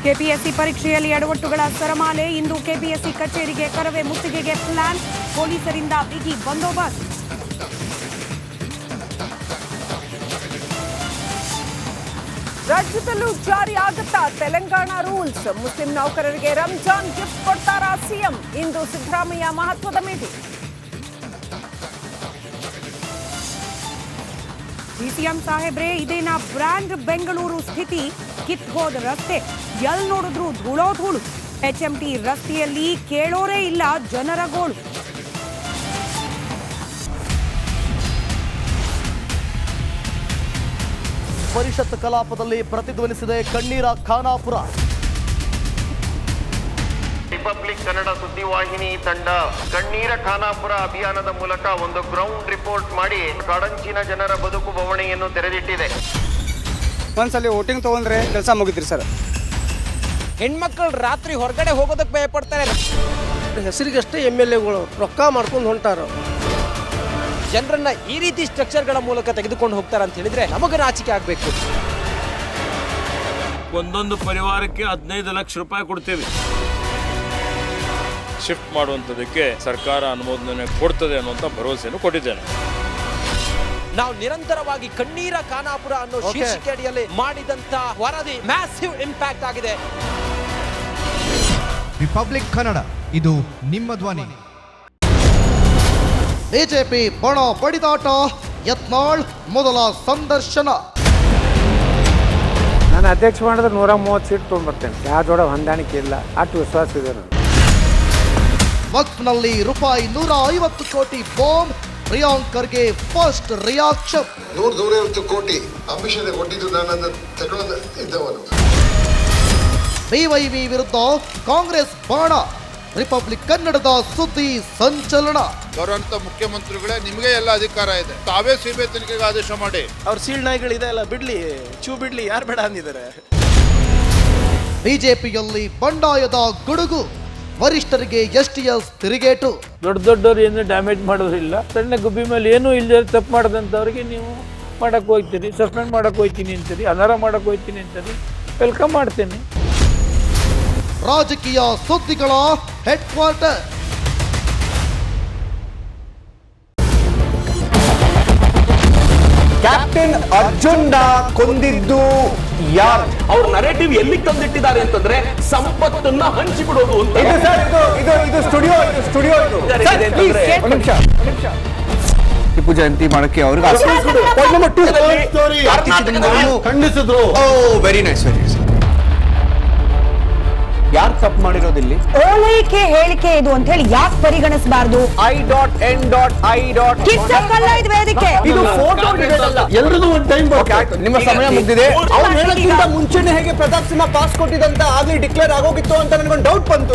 KPSC ಪರೀಕ್ಷೆಯಲ್ಲಿ ಎಡವಟ್ಟುಗಳ ಸರಮಾಲೆ. ಇಂದು KPSC ಕಚೇರಿಗೆ Karave ಮುತ್ತಿಗೆಗೆ plan. ಪೊಲೀಸರಿಂದ ಬಿಗಿ ಬಂದೋಬಸ್ತ್. ರಾಜ್ಯದಲ್ಲೂ ಜಾರಿ ಆಗುತ್ತಾ ತೆಲಂಗಾಣ ರೂಲ್ಸ್. ಮುಸ್ಲಿಂ ನೌಕರರಿಗೆ ರಂಜಾನ್ ಗಿಫ್ಟ್ ಕೊಡ್ತಾರಾ ಸಿಎಂ? ಇಂದು ಸಿದ್ದರಾಮಯ್ಯ ಮಹತ್ವದ ಭೇಟಿ. ಸಿಎಂ ಸಾಹೇಬ್ರೆ, ಇದೇನಾ ಬ್ರ್ಯಾಂಡ್ ಬೆಂಗಳೂರು ಸ್ಥಿತಿ? ಕಿತ್ ಹೋದ ರಸ್ತೆ, ಎಲ್ ನೋಡಿದ್ರು ಧೂಳೋ ಧೂಳು. HMT ರಸ್ತೆಯಲ್ಲಿ ಕೇಳೋರೇ ಇಲ್ಲ ಜನರ ಗೋಳು. ಪರಿಷತ್ ಕಲಾಪದಲ್ಲಿ ಪ್ರತಿಧ್ವನಿಸಿದೆ ಕಣ್ಣೀರ ಖಾನಾಪುರ. ರಿಪಬ್ಲಿಕ್ ಕನ್ನಡ ಸುದ್ದಿವಾಹಿನಿ ತಂಡ ಕಣ್ಣೀರ ಖಾನಾಪುರ ಅಭಿಯಾನದ ಮೂಲಕ ಒಂದು ಗ್ರೌಂಡ್ ರಿಪೋರ್ಟ್ ಮಾಡಿ ಕಾಡಂಚಿನ ಜನರ ಬದುಕು ಬವಣೆಯನ್ನು ತೆರೆದಿಟ್ಟಿದೆ. ಒಂದ್ಸಲಿ ವೋಟಿಂಗ್ ತಗೊಂಡ್ರೆ ಕೆಲಸ ಮುಗಿದ್ರಿ ಸರ್. ಹೆಣ್ಮಕ್ಳು ರಾತ್ರಿ ಹೊರಗಡೆ ಹೋಗೋದಕ್ಕೆ ಭಯ ಪಡ್ತಾರೆ. ಹೆಸರಿಗಷ್ಟೇ MLAಗಳು ರೊಕ್ಕ ಮಾಡ್ಕೊಂಡು ಹೊಂಟಾರ. ಜನರನ್ನ ಈ ರೀತಿ ಸ್ಟ್ರಕ್ಚರ್ಗಳ ಮೂಲಕ ತೆಗೆದುಕೊಂಡು ಹೋಗ್ತಾರೆ ಅಂತ ಹೇಳಿದ್ರೆ ನಮಗೆ ನಾಚಿಕೆ ಆಗಬೇಕು. ಒಂದೊಂದು ಪರಿವಾರಕ್ಕೆ 15 ಲಕ್ಷ ರೂಪಾಯಿ ಕೊಡ್ತೇವೆ. ಶಿಫ್ಟ್ ಮಾಡುವಂಥದ್ದಕ್ಕೆ ಸರ್ಕಾರ ಅನುಮೋದನೆ ಕೊಡ್ತದೆ ಅನ್ನುವಂಥ ಭರವಸೆಯನ್ನು ಕೊಟ್ಟಿದ್ದೇನೆ. ನಾವು ನಿರಂತರವಾಗಿ ಕಣ್ಣೀರ ಖಾನಾಪುರ ಅನ್ನೋ ಶೀರ್ಷಿಕೆ ಅಡಿಯಲ್ಲಿ ಮಾಡಿದಂತ ವರದಿ ಮ್ಯಾಸಿವ್ ಇಂಪ್ಯಾಕ್ಟ್ ಆಗಿದೆ. ರಿಪಬ್ಲಿಕ್ ಕನ್ನಡ, ಇದು ನಿಮ್ಮ ಧ್ವನಿ. ಬಿಜೆಪಿ ಬಣ ಬಡಿದಾಟ, ಯತ್ನಾಳ್ ಮೊದಲ ಸಂದರ್ಶನ. ನಾನು ಅಧ್ಯಕ್ಷ ಮಾಡಿದ್ರೆ 130 ಸೀಟ್ ತೊಗೊಂಡ್ಬರ್ತೇನೆ. ಯಾವ ಜೋಡ ಹೊಂದಾಣಿಕೆ ಇಲ್ಲ, ಅಷ್ಟು ವಿಶ್ವಾಸ ಇದೆ ನನಗೆ. ವಕ್ಫ್ನಲ್ಲಿ ರೂಪಾಯಿ 150 ಕೋಟಿ bomb. Priyank Kharge first reaction. 150 ಕೋಟಿ ಅಂಬಿಷನ್ ಕೊಟ್ಟಿದ್ದು ನಾನು ತಗೊಳ್ಳೋದು ಇದ್ದವನು. BYV ವಿರುದ್ಧ ಕಾಂಗ್ರೆಸ್ ಬಾಣ. ರಿಪಬ್ಲಿಕ್ ಕನ್ನಡದ ಸುದ್ದಿ ಸಂಚಲನ. ಬರುವಂತ ಮುಖ್ಯಮಂತ್ರಿಗಳೇ, ನಿಮಗೆ ಎಲ್ಲ ಅಧಿಕಾರ ಇದೆ, ತಾವೇ ಸಿಬಿಐ ತನಿಖೆಗೆ ಆದೇಶ ಮಾಡಿ. ಅವ್ರ ಸೀಳ್ ನಾಯಿಗಳಿದೆ ಅಲ್ಲ, ಬಿಡ್ಲಿ, ಚೂ ಬಿಡ್ಲಿ, ಯಾರು ಬೇಡ ಅಂದಿದ್ದಾರೆ. ಬಿಜೆಪಿಯಲ್ಲಿ ಬಂಡಾಯದ ಗುಡುಗು. ವರಿಷ್ಠರಿಗೆ STS ತಿರುಗೇಟು. ದೊಡ್ಡವರು ಏನು ಡ್ಯಾಮೇಜ್ ಮಾಡೋದಿಲ್ಲ. ಸಣ್ಣ ಗುಬ್ಬಿ ಮೇಲೆ ಏನೂ ಇಲ್ಲದೆ ತಪ್ಪು ಮಾಡಿದಂಥವ್ರಿಗೆ ನೀವು ಮಾಡಕ್ಕೆ ಹೋಗ್ತೀರಿ, ಸಸ್ಪೆಂಡ್ ಮಾಡಕ್ಕೆ ಹೋಗ್ತೀನಿ ಅಂತೀರಿ, ಅನರ್ಹ ಮಾಡಕ್ಕೆ ಹೋಗ್ತೀನಿ ಅಂತೀರಿ. ವೆಲ್ಕಮ್ ಮಾಡ್ತೀನಿ. ರಾಜಕೀಯ ಸುದ್ದಿಗಳ ಹೆಡ್ ಕ್ವಾರ್ಟರ್. ಕ್ಯಾಪ್ಟನ್ ಅರ್ಜುನ್ ಕೊಂದಿದ್ದು ಯಾರು? ಅವ್ರ ನರೇಟಿವ್ ಎಲ್ಲಿ ತಂದಿಟ್ಟಿದ್ದಾರೆ ಅಂತಂದ್ರೆ ಸಂಪತ್ತನ್ನ ಹಂಚಿಬಿಡೋದು ಅಂತ. ಇದು ಸ್ಟುಡಿಯೋ ಟಿಪ್ಪು ಜಯಂತಿ ಮಾಡಕ್ಕೆ ಅವ್ರಿಗೆ ಖಂಡಿಸಿದ್ರು. Very nice. ಯಾರು ತಪ್ಪು ಮಾಡಿರೋದಿಲ್ಲಿ? ಓಲೈಕೆ ಹೇಳಿಕೆ ಇದು ಅಂತ ಹೇಳಿ ಯಾಕೆ ಪರಿಗಣಿಸಬಾರದು? I.N.I. ಇದು ವೇದಿಕೆ. ಇದು ಫೋಟೋ ಎಲ್ರಿಗೂ ಒಂದು ಟೈಮ್ ನಿಮ್ಮ ಸಮಯ ಮುಗಿದಿದೆ. ಅವ್ರು ಹೇಳೋಕ್ಕಿಂತ ಮುಂಚೆನೆ ಹೇಗೆ ಪ್ರತಾಪ್ ಸಿಂಹ ಪಾಸ್ ಕೊಟ್ಟಿದಂತ ಆಗ್ಲಿ ಡಿಕ್ಲೇರ್ ಆಗೋಗಿತ್ತು ಅಂತ ನನಗೊಂದು ಡೌಟ್ ಬಂತು.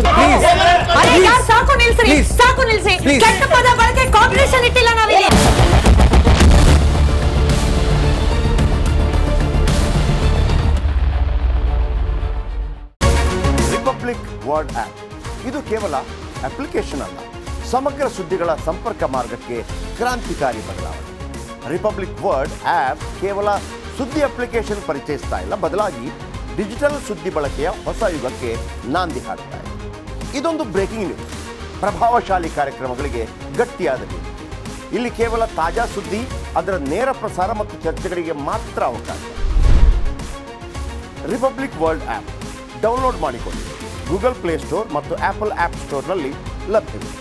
ಸಾಕು ನಿಲ್ಸಿ. ಕೆಟ್ಟ ಪದ ಬಳಕೆ ಕಾಂಬಿನೇಷನ್ ಇಟ್ಟಿಲ್ಲ ನಾವಿಲ್ಲಿ. ರಿಪಬ್ಲಿಕ್ ವರ್ಲ್ಡ್ ಆಪ್ ಇದು ಕೇವಲ ಅಪ್ಲಿಕೇಶನ್ ಅಲ್ಲ, ಸಮಗ್ರ ಸುದ್ದಿಗಳ ಸಂಪರ್ಕ ಮಾರ್ಗಕ್ಕೆ ಕ್ರಾಂತಿಕಾರಿ ಬದಲಾವಣೆ. ರಿಪಬ್ಲಿಕ್ ವರ್ಲ್ಡ್ ಆಪ್ ಕೇವಲ ಸುದ್ದಿ ಅಪ್ಲಿಕೇಶನ್ ಪರಿಚಯಿಸ್ತಾ ಇಲ್ಲ, ಬದಲಾಗಿ ಡಿಜಿಟಲ್ ಸುದ್ದಿ ಬಳಕೆಯ ಹೊಸ ಯುಗಕ್ಕೆ ನಾಂದಿ ಹಾಡ್ತಾ ಇದೆ. ಇದೊಂದು ಬ್ರೇಕಿಂಗ್ ನ್ಯೂಸ್, ಪ್ರಭಾವಶಾಲಿ ಕಾರ್ಯಕ್ರಮಗಳಿಗೆ ಗಟ್ಟಿಯಾದ ನ್ಯೂಸ್. ಇಲ್ಲಿ ಕೇವಲ ತಾಜಾ ಸುದ್ದಿ, ಅದರ ನೇರ ಪ್ರಸಾರ ಮತ್ತು ಚರ್ಚೆಗಳಿಗೆ ಮಾತ್ರ ಅವಕಾಶ. ರಿಪಬ್ಲಿಕ್ ವರ್ಲ್ಡ್ ಆಪ್ ಡೌನ್ಲೋಡ್ ಮಾಡಿಕೊಳ್ಳಿ. ಗೂಗಲ್ ಪ್ಲೇಸ್ಟೋರ್ ಮತ್ತು ಆಪಲ್ ಆಪ್ ಸ್ಟೋರ್ನಲ್ಲಿ ಲಭ್ಯವಿದೆ.